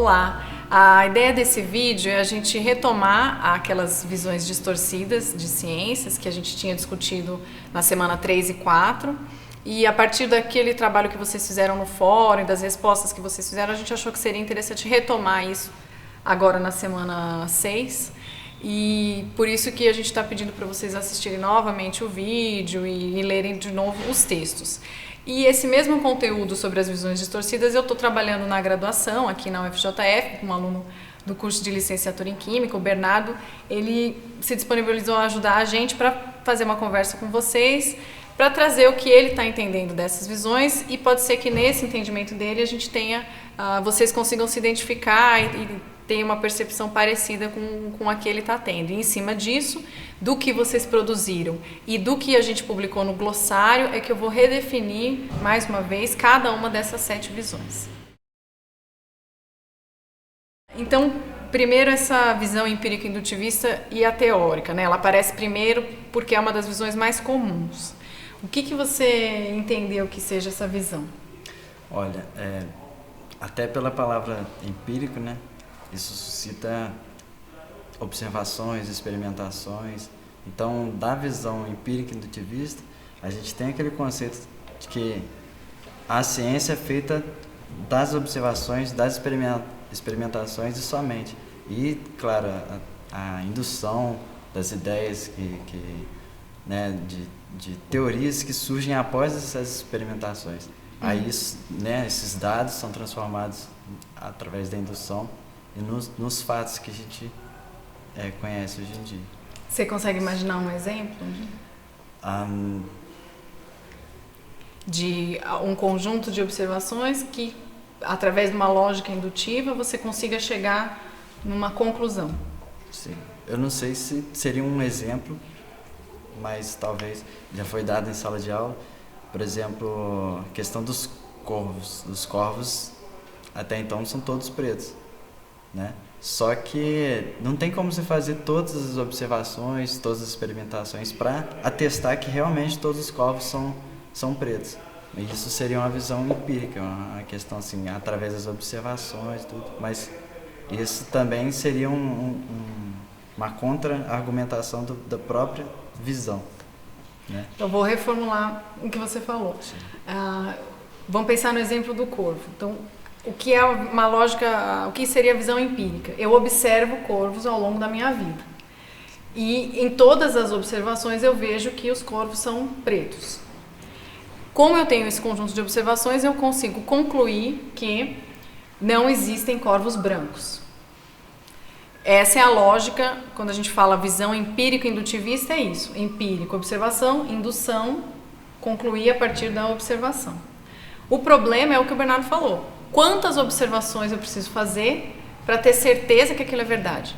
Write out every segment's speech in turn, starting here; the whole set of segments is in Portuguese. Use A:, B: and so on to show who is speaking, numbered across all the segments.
A: Olá! A ideia desse vídeo é a gente retomar aquelas visões distorcidas de ciências que a gente tinha discutido na semana 3 e 4. E a partir daquele trabalho que vocês fizeram no fórum, das respostas que vocês fizeram, a gente achou que seria interessante retomar isso agora na semana 6. E por isso que a gente está pedindo para vocês assistirem novamente o vídeo e lerem de novo os textos. E esse mesmo conteúdo sobre as visões distorcidas eu estou trabalhando na graduação aqui na UFJF, com um aluno do curso de licenciatura em Química, o Bernardo. Ele se disponibilizou a ajudar a gente para fazer uma conversa com vocês, para trazer o que ele está entendendo dessas visões, e pode ser que nesse entendimento dele a gente tenha, vocês consigam se identificar e ter uma percepção parecida com a que ele está tendo. E em cima disso, do que vocês produziram e do que a gente publicou no glossário, é que eu vou redefinir, mais uma vez, cada uma dessas 7 visões. Então, primeiro essa visão empírico-indutivista e a teórica, né? Ela aparece primeiro porque é uma das visões mais comuns. O que você entendeu que seja essa visão?
B: Olha, até pela palavra empírico, né? Isso suscita observações, experimentações. Então, da visão empírico-indutivista, a gente tem aquele conceito de que a ciência é feita das observações, das experimentações e somente. E, claro, a indução das ideias, né, de teorias que surgem após essas experimentações. Aí, né, esses dados são transformados através da indução e nos fatos que a gente conhece hoje em dia.
A: Você consegue imaginar um exemplo? De um conjunto de observações que, através de uma lógica indutiva, você consiga chegar numa conclusão.
B: Sim. Eu não sei se seria um exemplo, mas talvez já foi dado em sala de aula. Por exemplo, a questão dos corvos. Os corvos, até então, são todos pretos, né? Só que não tem como você fazer todas as observações, todas as experimentações para atestar que realmente todos os corvos são pretos. E isso seria uma visão empírica, uma questão assim, através das observações, tudo. Mas isso também seria uma contra-argumentação da própria visão, né?
A: Eu vou reformular o que você falou. Vamos pensar no exemplo do corvo. Então, o que é uma lógica, o que seria a visão empírica? Eu observo corvos ao longo da minha vida. E em todas as observações eu vejo que os corvos são pretos. Como eu tenho esse conjunto de observações, eu consigo concluir que não existem corvos brancos. Essa é a lógica, quando a gente fala visão empírico-indutivista, é isso. Empírico, observação, indução, concluir a partir da observação. O problema é o que o Bernardo falou. Quantas observações eu preciso fazer para ter certeza que aquilo é verdade?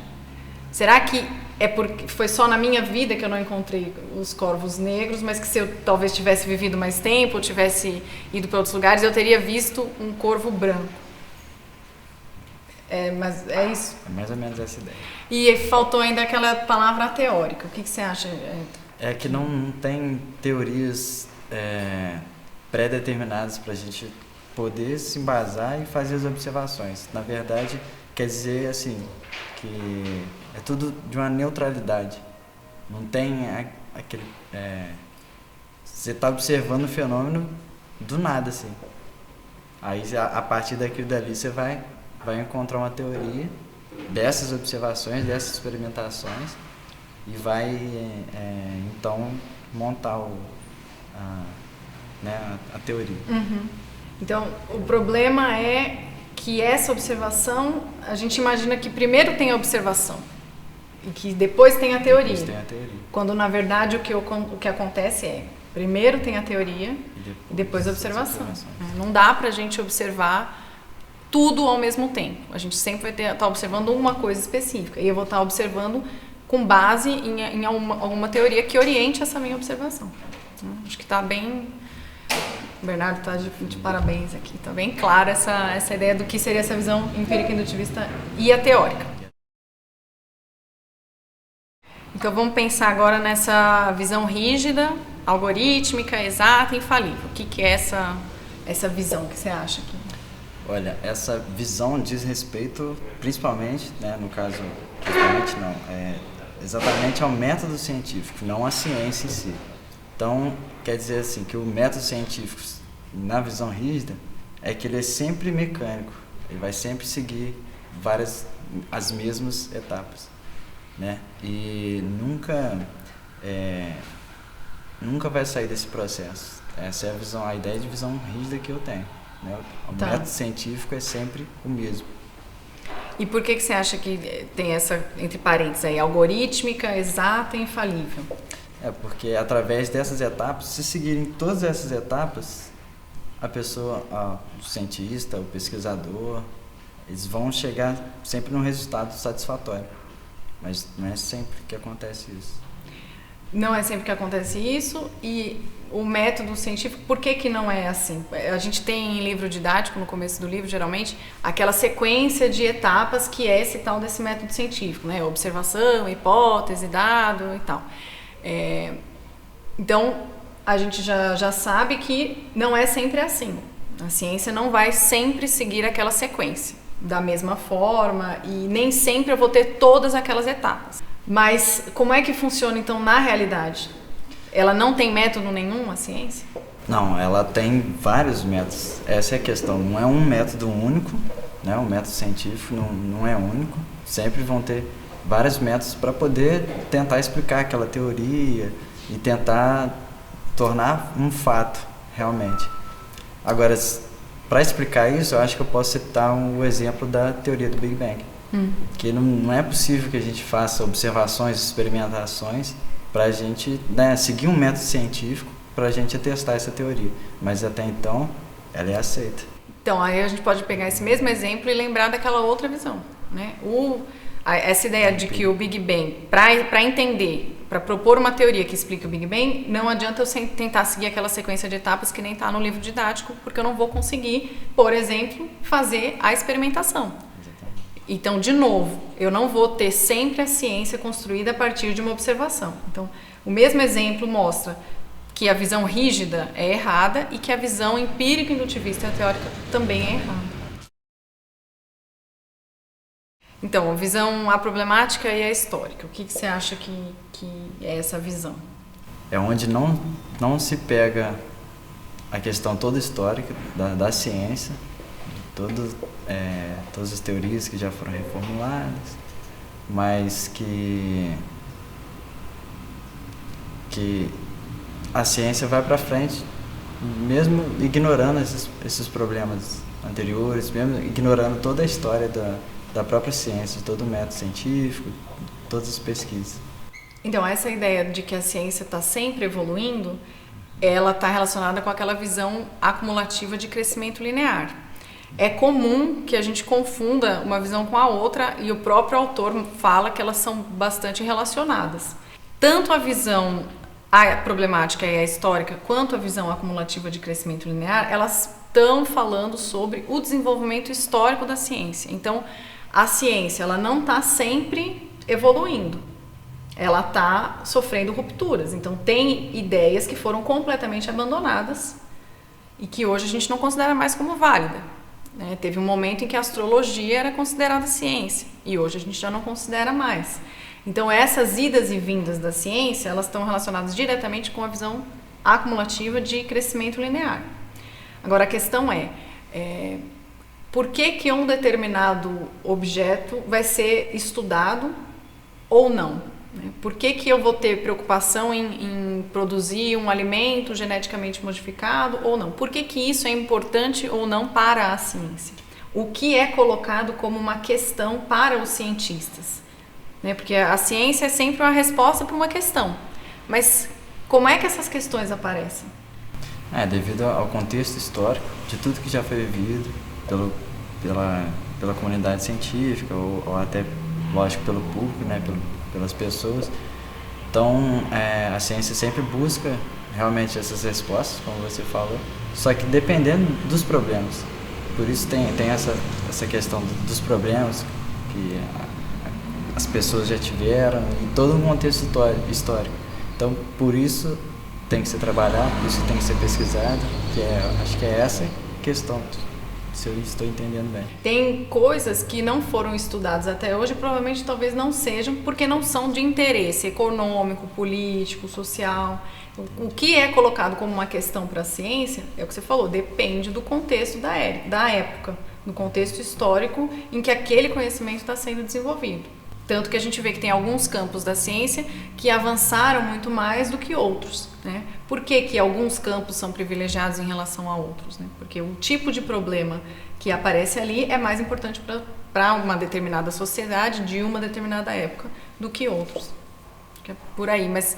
A: Será que é porque foi só na minha vida que eu não encontrei os corvos negros, mas que se eu talvez tivesse vivido mais tempo, ou tivesse ido para outros lugares, eu teria visto um corvo branco? Mas é isso.
B: É mais ou menos essa ideia.
A: E faltou ainda aquela palavra teórica. O que você acha?
B: É que não tem teorias pré-determinadas para a gente poder se embasar e fazer as observações. Na verdade, quer dizer assim, que é tudo de uma neutralidade. Não tem aquele... você está observando o fenômeno do nada, assim. Aí, a partir daquilo dali, você vai encontrar uma teoria dessas observações, dessas experimentações, e vai, então, montar a teoria.
A: Então, o problema é que essa observação, a gente imagina que primeiro tem a observação e que depois tem a teoria.
B: Depois tem a teoria.
A: Quando, na verdade, o que acontece é, primeiro tem a teoria e depois a observação. Não dá pra gente observar tudo ao mesmo tempo. A gente sempre vai estar observando uma coisa específica. E eu vou estar observando com base em alguma teoria que oriente essa minha observação. Acho que está bem... O Bernardo está de parabéns aqui. Está bem clara essa ideia do que seria essa visão empírica-indutivista e a teórica. Então vamos pensar agora nessa visão rígida, algorítmica, exata e infalível. O que é essa visão que você acha aqui?
B: Olha, essa visão diz respeito principalmente, né, no caso, principalmente não, exatamente ao método científico, não à ciência em si. Então, quer dizer assim, que o método científico, na visão rígida, é que ele é sempre mecânico, ele vai sempre seguir as mesmas etapas, né? E nunca vai sair desse processo. Essa é a ideia de visão rígida que eu tenho, né? O método científico é sempre o mesmo.
A: E por que você acha que tem essa, entre parênteses aí, algorítmica, exata e infalível?
B: Porque através dessas etapas, se seguirem todas essas etapas, a pessoa, o cientista, o pesquisador, eles vão chegar sempre num resultado satisfatório. Mas não é sempre que acontece isso.
A: Não é sempre que acontece isso, e o método científico, por que não é assim? A gente tem em livro didático, no começo do livro, geralmente, aquela sequência de etapas que é esse tal desse método científico, né? Observação, hipótese, dado e tal. Então, a gente já sabe que não é sempre assim. A ciência não vai sempre seguir aquela sequência da mesma forma e nem sempre eu vou ter todas aquelas etapas. Mas como é que funciona então na realidade? Ela não tem método nenhum, a ciência?
B: Não, ela tem vários métodos. Essa é a questão. Não é um método único, né? O método científico não é único. Sempre vão ter vários métodos para poder tentar explicar aquela teoria e tentar tornar um fato, realmente. Agora, para explicar isso, eu acho que eu posso citar o exemplo da teoria do Big Bang. Que não é possível que a gente faça observações, experimentações para a gente, né, seguir um método científico para a gente testar essa teoria. Mas até então, ela é aceita.
A: Então, aí a gente pode pegar esse mesmo exemplo e lembrar daquela outra visão, né? Essa ideia de que o Big Bang, para entender, para propor uma teoria que explique o Big Bang, não adianta eu tentar seguir aquela sequência de etapas que nem está no livro didático, porque eu não vou conseguir, por exemplo, fazer a experimentação. Então, de novo, eu não vou ter sempre a ciência construída a partir de uma observação. Então, o mesmo exemplo mostra que a visão rígida é errada e que a visão empírica, indutivista e teórica também é errada. Então, a visão problemática e a histórica. O que você acha que é essa visão?
B: É onde não se pega a questão toda histórica da ciência, todas as teorias que já foram reformuladas, mas que a ciência vai para frente, mesmo ignorando esses problemas anteriores, mesmo ignorando toda a história da própria ciência, todo o método científico, todas as pesquisas.
A: Então, essa ideia de que a ciência está sempre evoluindo, ela está relacionada com aquela visão acumulativa de crescimento linear. É comum que a gente confunda uma visão com a outra e o próprio autor fala que elas são bastante relacionadas. Tanto a visão problemática e a histórica quanto a visão acumulativa de crescimento linear, elas estão falando sobre o desenvolvimento histórico da ciência. Então, a ciência ela não está sempre evoluindo, ela está sofrendo rupturas. Então, tem ideias que foram completamente abandonadas e que hoje a gente não considera mais como válida. Teve um momento em que a astrologia era considerada ciência e hoje a gente já não considera mais. Então, essas idas e vindas da ciência, elas estão relacionadas diretamente com a visão acumulativa de crescimento linear. Agora, a questão por que um determinado objeto vai ser estudado ou não? Por que eu vou ter preocupação em produzir um alimento geneticamente modificado ou não? Por que isso é importante ou não para a ciência? O que é colocado como uma questão para os cientistas? Porque a ciência é sempre uma resposta para uma questão. Mas como é que essas questões aparecem?
B: Devido ao contexto histórico de tudo que já foi vivido pela comunidade científica ou até, lógico, pelo público, pelas pessoas. Então, a ciência sempre busca realmente essas respostas, como você falou, só que dependendo dos problemas. Por isso tem essa questão dos problemas que as pessoas já tiveram em todo um contexto histórico. Então, por isso tem que ser trabalhado, por isso tem que ser pesquisado, acho que é essa questão se eu estou entendendo bem.
A: Tem coisas que não foram estudadas até hoje, provavelmente talvez não sejam, porque não são de interesse econômico, político, social. O que é colocado como uma questão para a ciência, é o que você falou, depende do contexto da época, do contexto histórico em que aquele conhecimento está sendo desenvolvido. Tanto que a gente vê que tem alguns campos da ciência que avançaram muito mais do que outros, né? Por que alguns campos são privilegiados em relação a outros, né? Porque o tipo de problema que aparece ali é mais importante para uma determinada sociedade de uma determinada época do que outros. É por aí, mas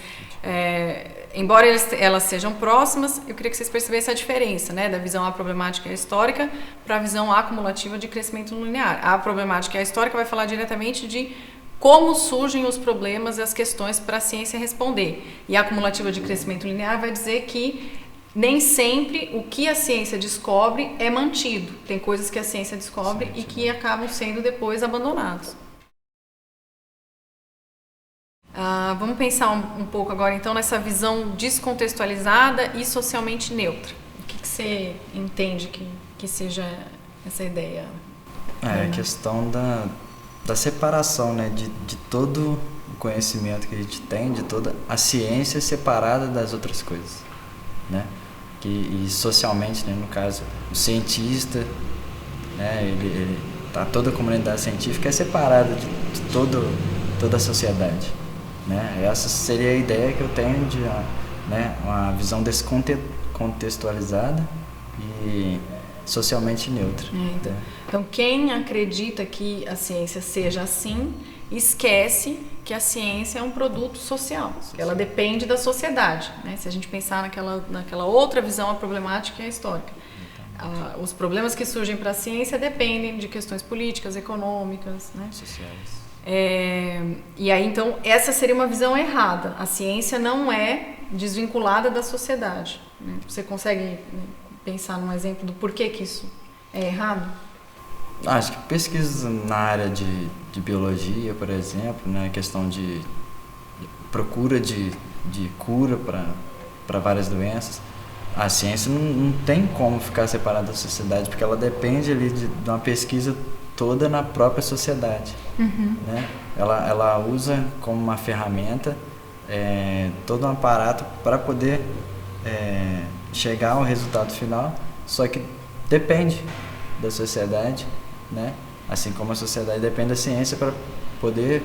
A: embora elas sejam próximas, eu queria que vocês percebessem a diferença, né, da visão aproblemática e histórica para a visão acumulativa de crescimento linear. A problemática e a histórica vai falar diretamente de como surgem os problemas e as questões para a ciência responder. E a acumulativa de crescimento linear vai dizer que nem sempre o que a ciência descobre é mantido. Tem coisas que a ciência descobre e que acabam sendo depois abandonados. Vamos pensar um pouco agora então nessa visão descontextualizada e socialmente neutra. O que você entende que seja essa ideia?
B: É a questão da separação, né, de todo o conhecimento que a gente tem, de toda a ciência separada das outras coisas, né? E socialmente, né, no caso, o cientista, né, toda a comunidade científica é separada de toda a sociedade, né? Essa seria a ideia que eu tenho de, né, uma visão descontextualizada e socialmente neutra.
A: Então, quem acredita que a ciência seja assim, esquece que a ciência é um produto social, que ela depende da sociedade, né? Se a gente pensar naquela outra visão, a problemática e a histórica. Os problemas que surgem para a ciência dependem de questões políticas, econômicas, né?
B: Sociais.
A: E aí, então, essa seria uma visão errada. A ciência não é desvinculada da sociedade, né? Você consegue, né, pensar num exemplo do porquê que isso é errado?
B: Acho que pesquisas na área de biologia, por exemplo, né, questão de procura de cura para várias doenças, a ciência não tem como ficar separada da sociedade, porque ela depende ali de uma pesquisa toda na própria sociedade. Né? Ela usa como uma ferramenta todo um aparato para poder chegar ao resultado final, só que depende da sociedade, né? Assim como a sociedade depende da ciência para poder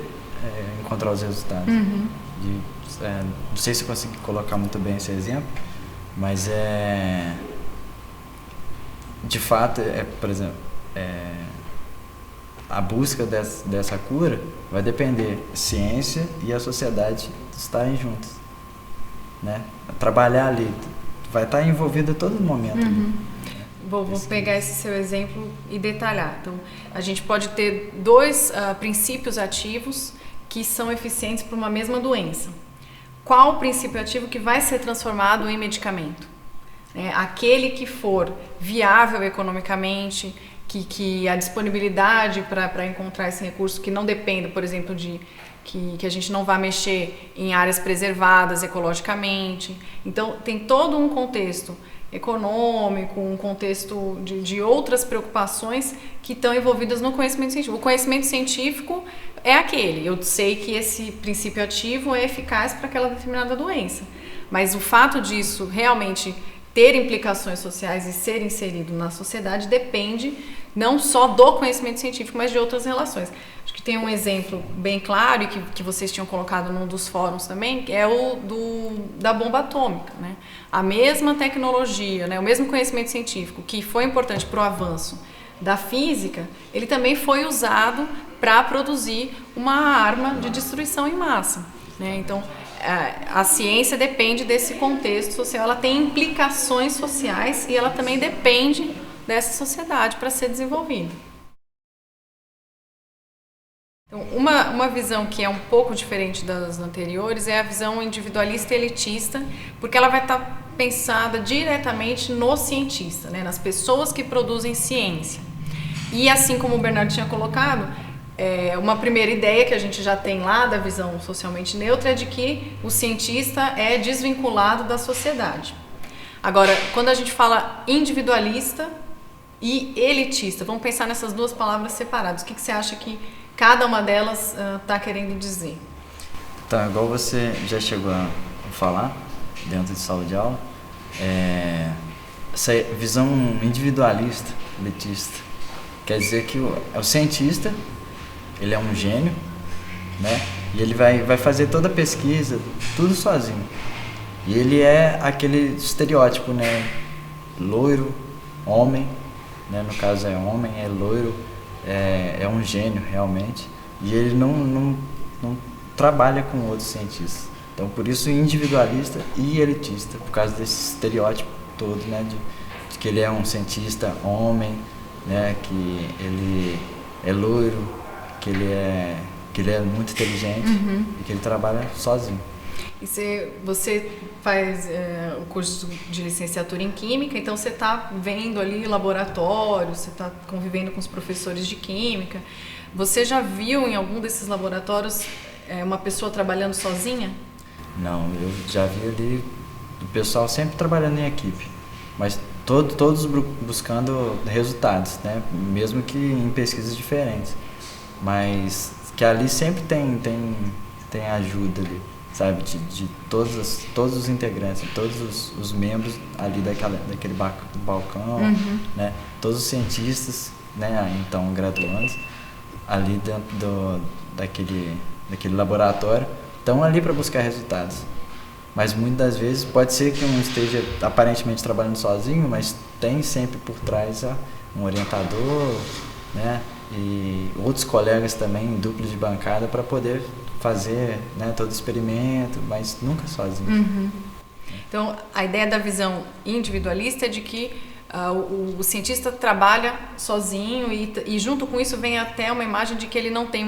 B: encontrar os resultados. Não sei se eu consegui colocar muito bem esse exemplo, mas de fato, por exemplo, a busca dessa cura vai depender da ciência e a sociedade estarem juntos, né? Trabalhar ali vai estar envolvido a todo momento.
A: Vou pegar esse seu exemplo e detalhar. Então, a gente pode ter dois princípios ativos que são eficientes para uma mesma doença. Qual o princípio ativo que vai ser transformado em medicamento? Aquele que for viável economicamente, que a disponibilidade para encontrar esse recurso, que não dependa, por exemplo, que a gente não vá mexer em áreas preservadas ecologicamente. Então, tem todo um contexto econômico, um contexto de outras preocupações que estão envolvidas no conhecimento científico. O conhecimento científico é aquele, eu sei que esse princípio ativo é eficaz para aquela determinada doença, mas o fato disso realmente ter implicações sociais e ser inserido na sociedade depende não só do conhecimento científico, mas de outras relações. Acho que tem um exemplo bem claro e que vocês tinham colocado num dos fóruns também, que é o da bomba atômica, né? A mesma tecnologia, né? O mesmo conhecimento científico que foi importante para o avanço da física, ele também foi usado para produzir uma arma de destruição em massa, né? Então, a ciência depende desse contexto social, ela tem implicações sociais e ela também depende dessa sociedade para ser desenvolvida. Então, uma visão que é um pouco diferente das anteriores é a visão individualista e elitista, porque ela vai estar pensada diretamente no cientista, né, nas pessoas que produzem ciência. E assim como o Bernardo tinha colocado, uma primeira ideia que a gente já tem lá da visão socialmente neutra é de que o cientista é desvinculado da sociedade. Agora, quando a gente fala individualista e elitista. Vamos pensar nessas duas palavras separadas. O que você acha que cada uma delas está querendo dizer?
B: Então, igual você já chegou a falar dentro de sala de aula, essa visão individualista, elitista, quer dizer que o cientista, ele é um gênio, né? E ele vai fazer toda a pesquisa, tudo sozinho. E ele é aquele estereótipo, né? Loiro, homem, né? No caso é homem, é loiro, é um gênio realmente. E ele não trabalha com outros cientistas. Então, por isso, individualista e elitista, por causa desse estereótipo todo, né? De que ele é um cientista homem, né? Que ele é loiro, que ele é muito inteligente e que ele trabalha sozinho.
A: E você faz o curso de licenciatura em Química, então você está vendo ali laboratórios, você está convivendo com os professores de Química. Você já viu em algum desses laboratórios uma pessoa trabalhando sozinha?
B: Não, eu já vi ali o pessoal sempre trabalhando em equipe, mas todos buscando resultados, né? Mesmo que em pesquisas diferentes. Mas que ali sempre tem ajuda ali, sabe, de todos os integrantes, todos os membros ali daquele balcão, né, todos os cientistas, né, então graduandos, ali dentro daquele laboratório, estão ali para buscar resultados. Mas muitas das vezes pode ser que um esteja aparentemente trabalhando sozinho, mas tem sempre por trás um orientador, né, e outros colegas também, duplos de bancada, para poder fazer, né, todo experimento, mas nunca sozinho.
A: Então, a ideia da visão individualista é de que o cientista trabalha sozinho e junto com isso vem até uma imagem de que ele não tem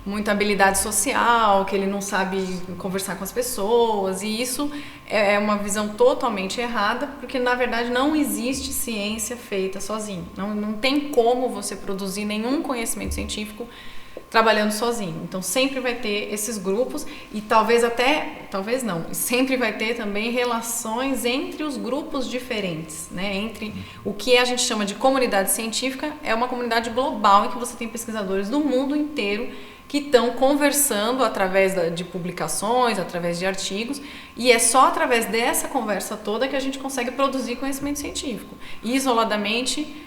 A: muita habilidade social, que ele não sabe conversar com as pessoas, e isso é uma visão totalmente errada, porque na verdade não existe ciência feita sozinho. Não tem como você produzir nenhum conhecimento científico trabalhando sozinho. Então sempre vai ter esses grupos e talvez não, sempre vai ter também relações entre os grupos diferentes, né? Entre o que a gente chama de comunidade científica, é uma comunidade global em que você tem pesquisadores do mundo inteiro que estão conversando através de publicações, através de artigos, e é só através dessa conversa toda que a gente consegue produzir conhecimento científico. E, isoladamente,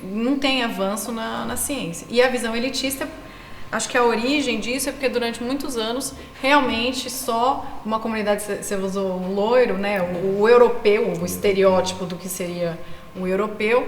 A: não tem avanço na ciência. E a visão elitista, acho que a origem disso é porque durante muitos anos, realmente só uma comunidade, você usou o loiro, né, o europeu, o estereótipo do que seria o europeu,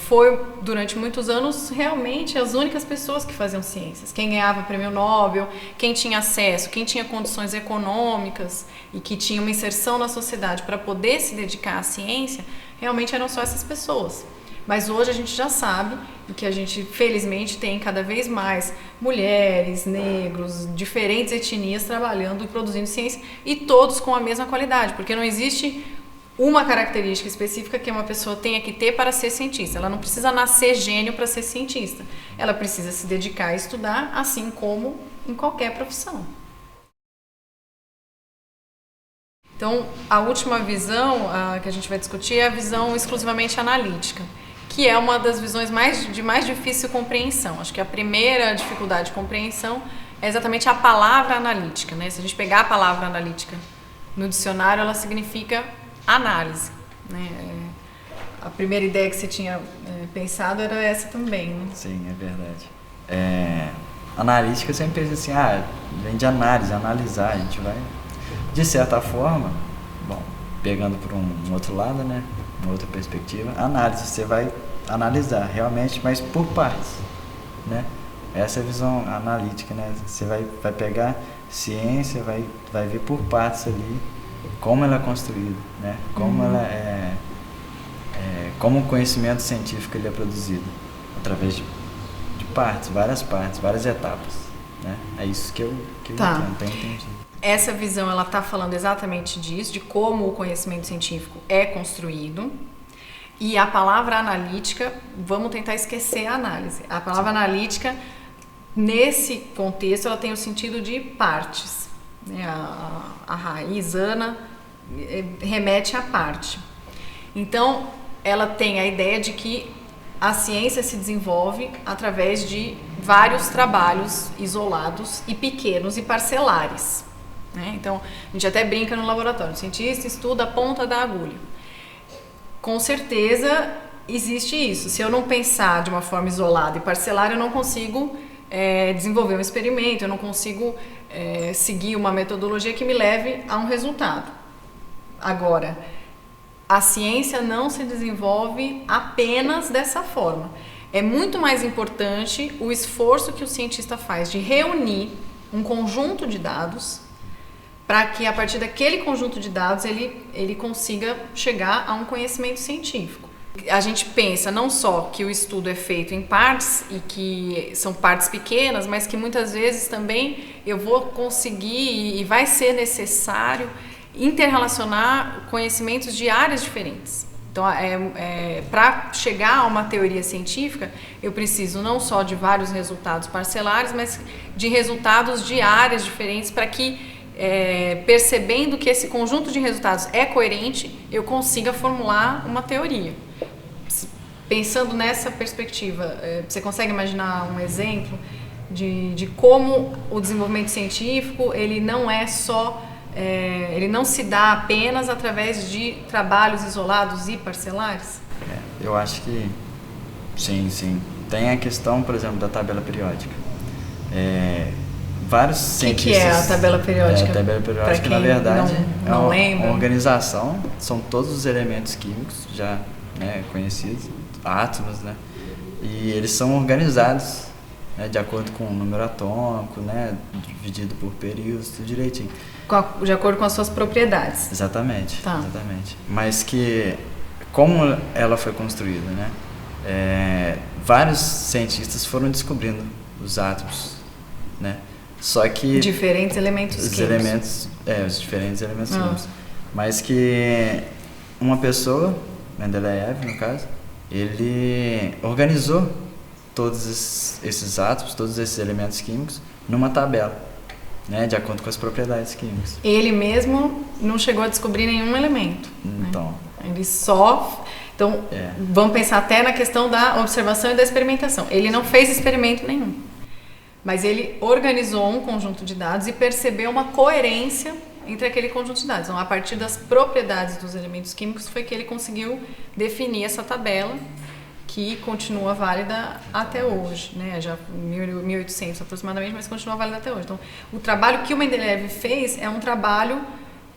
A: foi durante muitos anos realmente as únicas pessoas que faziam ciências. Quem ganhava prêmio Nobel, quem tinha acesso, quem tinha condições econômicas e que tinha uma inserção na sociedade para poder se dedicar à ciência, realmente eram só essas pessoas. Mas hoje a gente já sabe que a gente felizmente tem cada vez mais mulheres, negros, diferentes etnias trabalhando e produzindo ciência, e todos com a mesma qualidade, porque não existe uma característica específica que uma pessoa tenha que ter para ser cientista. Ela não precisa nascer gênio para ser cientista. Ela precisa se dedicar a estudar, assim como em qualquer profissão. Então, a última visão que a gente vai discutir é a visão exclusivamente analítica, que é uma das visões de mais difícil compreensão. Acho que a primeira dificuldade de compreensão é exatamente a palavra analítica, né? Se a gente pegar a palavra analítica no dicionário, ela significa análise, né? A primeira ideia que você tinha pensado era essa também, né?
B: Sim, é verdade. Analítica sempre pensa assim, vem de análise, analisar, a gente vai, de certa forma, bom, pegando por um outro lado, né, uma outra perspectiva, análise, você vai analisar realmente, mas por partes, né? Essa é a visão analítica, né? Você vai pegar ciência, vai ver por partes ali, como ela é construída, né? Como ela como o conhecimento científico ele é produzido através de partes, várias etapas, né? É isso que eu entendi.
A: Essa visão ela está falando exatamente disso, de como o conhecimento científico é construído. E a palavra analítica, vamos tentar esquecer a análise. A palavra analítica, nesse contexto, ela tem o sentido de partes, né? A raiz ana remete à parte. Então, ela tem a ideia de que a ciência se desenvolve através de vários trabalhos isolados e pequenos e parcelares, né? Então, a gente até brinca no laboratório, o cientista estuda a ponta da agulha. Com certeza existe isso. Se eu não pensar de uma forma isolada e parcelar, eu não consigo desenvolver um experimento, eu não consigo seguir uma metodologia que me leve a um resultado. Agora, a ciência não se desenvolve apenas dessa forma. É muito mais importante o esforço que o cientista faz de reunir um conjunto de dados para que, a partir daquele conjunto de dados, ele consiga chegar a um conhecimento científico. A gente pensa não só que o estudo é feito em partes e que são partes pequenas, mas que muitas vezes também eu vou conseguir e vai ser necessário interrelacionar conhecimentos de áreas diferentes. Então, para chegar a uma teoria científica, eu preciso não só de vários resultados parcelares, mas de resultados de áreas diferentes para que, percebendo que esse conjunto de resultados é coerente, eu consiga formular uma teoria. Pensando nessa perspectiva, você consegue imaginar um exemplo de como o desenvolvimento científico ele não é só ele não se dá apenas através de trabalhos isolados e parcelares?
B: Eu acho que sim. Tem a questão, por exemplo, da tabela periódica. Vários cientistas...
A: O que é a tabela periódica?
B: A tabela periódica, na verdade,
A: não
B: é
A: lembra.
B: Uma organização, são todos os elementos químicos já conhecidos, átomos, né? E eles são organizados de acordo com o número atômico, dividido por períodos, tudo direitinho.
A: De acordo com as suas propriedades.
B: Exatamente,
A: tá.
B: Exatamente. Mas que, como ela foi construída, vários cientistas foram descobrindo os átomos, Só que...
A: Diferentes elementos químicos.
B: Os diferentes elementos químicos. Mas que uma pessoa, Mendeleev no caso, ele organizou todos esses átomos, todos esses elementos químicos numa tabela, de acordo com as propriedades químicas.
A: Ele mesmo não chegou a descobrir nenhum elemento.
B: Então...
A: Ele só... Então, vamos pensar até na questão da observação e da experimentação. Ele não fez experimento nenhum, mas ele organizou um conjunto de dados e percebeu uma coerência entre aquele conjunto de dados. Então, a partir das propriedades dos elementos químicos foi que ele conseguiu definir essa tabela, que continua válida até hoje, já 1800 aproximadamente, mas continua válida até hoje. Então, o trabalho que o Mendeleev fez é um trabalho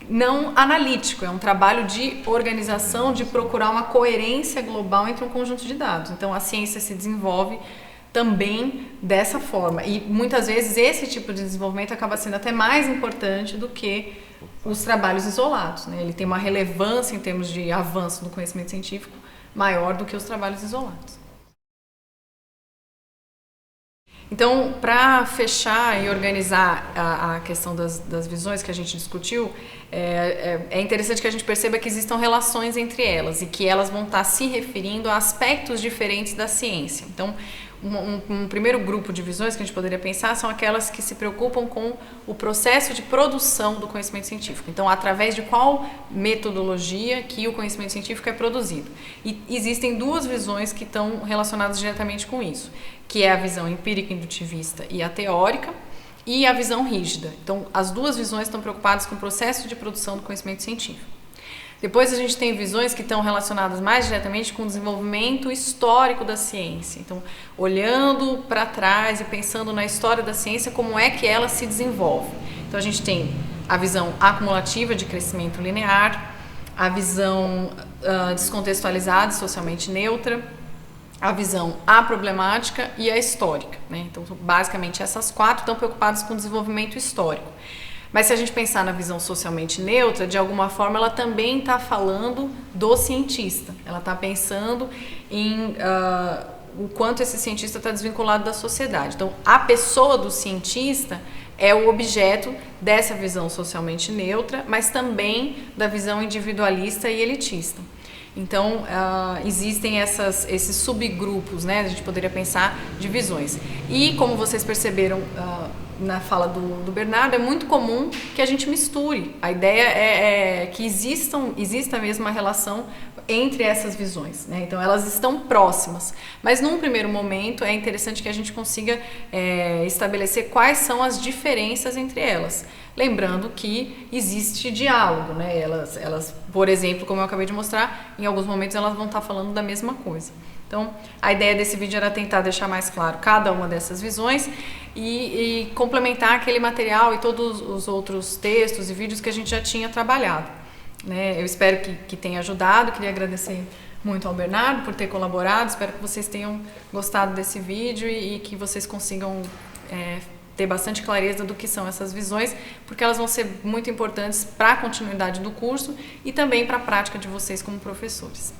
A: não analítico, é um trabalho de organização, de procurar uma coerência global entre um conjunto de dados. Então, a ciência se desenvolve também dessa forma. E muitas vezes esse tipo de desenvolvimento acaba sendo até mais importante do que os trabalhos isolados, Ele tem uma relevância em termos de avanço do conhecimento científico maior do que os trabalhos isolados. Então, para fechar e organizar a questão das visões que a gente discutiu, é interessante que a gente perceba que existam relações entre elas e que elas vão estar se referindo a aspectos diferentes da ciência. Então, um primeiro grupo de visões que a gente poderia pensar são aquelas que se preocupam com o processo de produção do conhecimento científico. Então, através de qual metodologia que o conhecimento científico é produzido. E existem duas visões que estão relacionadas diretamente com isso, que é a visão empírica indutivista e a teórica, e a visão rígida. Então, as duas visões estão preocupadas com o processo de produção do conhecimento científico. Depois a gente tem visões que estão relacionadas mais diretamente com o desenvolvimento histórico da ciência. Então, olhando para trás e pensando na história da ciência, como é que ela se desenvolve. Então, a gente tem a visão acumulativa de crescimento linear, a visão descontextualizada e socialmente neutra, a visão aproblemática e a histórica, Então, basicamente, essas quatro estão preocupadas com o desenvolvimento histórico. Mas se a gente pensar na visão socialmente neutra, de alguma forma ela também está falando do cientista. Ela está pensando em o quanto esse cientista está desvinculado da sociedade. Então, a pessoa do cientista é o objeto dessa visão socialmente neutra, mas também da visão individualista e elitista. Então, existem esses subgrupos, A gente poderia pensar de visões. E, como vocês perceberam, na fala do Bernardo, é muito comum que a gente misture. A ideia é que exista mesmo uma relação entre essas visões, né? Então elas estão próximas, mas num primeiro momento é interessante que a gente consiga estabelecer quais são as diferenças entre elas, lembrando que existe diálogo, né? Elas, por exemplo, como eu acabei de mostrar, em alguns momentos elas vão estar falando da mesma coisa. Então, a ideia desse vídeo era tentar deixar mais claro cada uma dessas visões e complementar aquele material e todos os outros textos e vídeos que a gente já tinha trabalhado, né? Eu espero que tenha ajudado, queria agradecer muito ao Bernardo por ter colaborado, espero que vocês tenham gostado desse vídeo e que vocês consigam ter bastante clareza do que são essas visões, porque elas vão ser muito importantes para a continuidade do curso e também para a prática de vocês como professores.